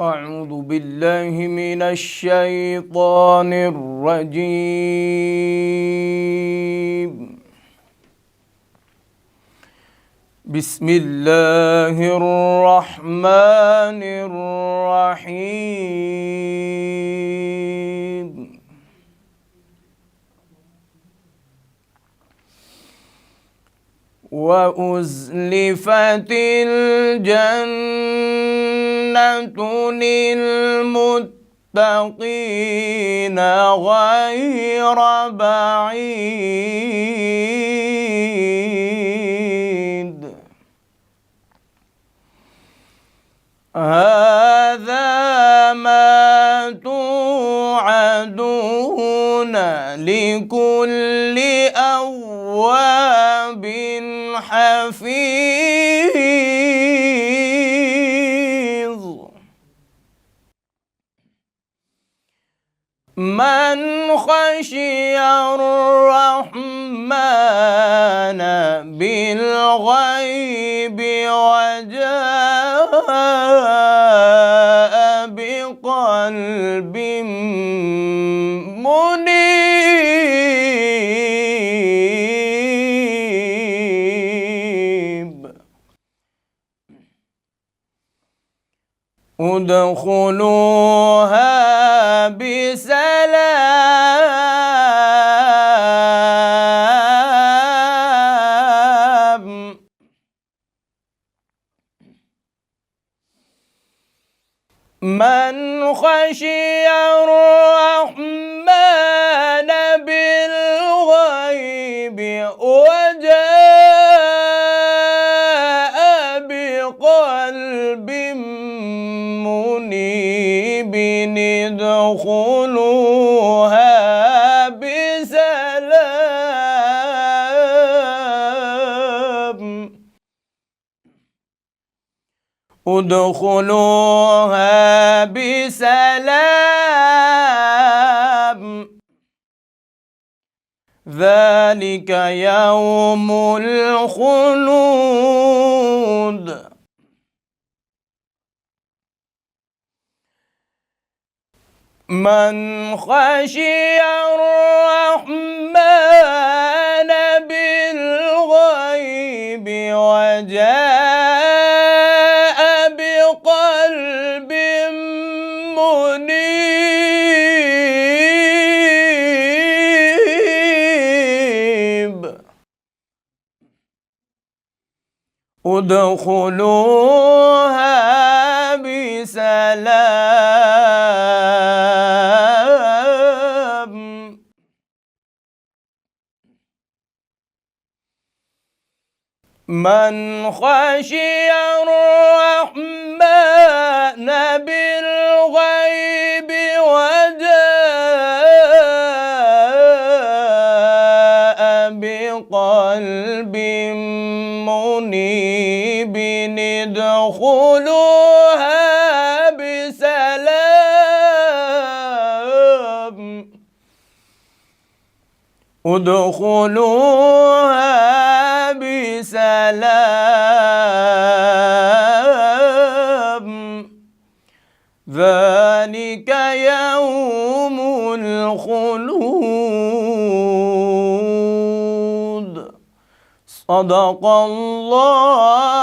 أعوذ بالله من الشيطان الرجيم. بسم الله الرحمن الرحيم. وأزلفت الجنة للمتقين غير بعيد. هذا ما توعدون لكل أواب حفيظ. من خشي الرحمن بالغيب وجاء بقلب منيب. ادخلوها بسلام. من خشي الرحمن بالغيب وجاء بقلب منيب ادخلوها بسلام. ادخلوها بسلام. ذلك يوم الخلود. من خشي الرحمن بالغيب وجاء بقلب منيب. ادخلوها بسلام. من خشي الرحمن بالغيب وجاء بقلب منيب ادخلوها بسلام. ادخلوها بسلام. ذلك يوم الخلود. صدق الله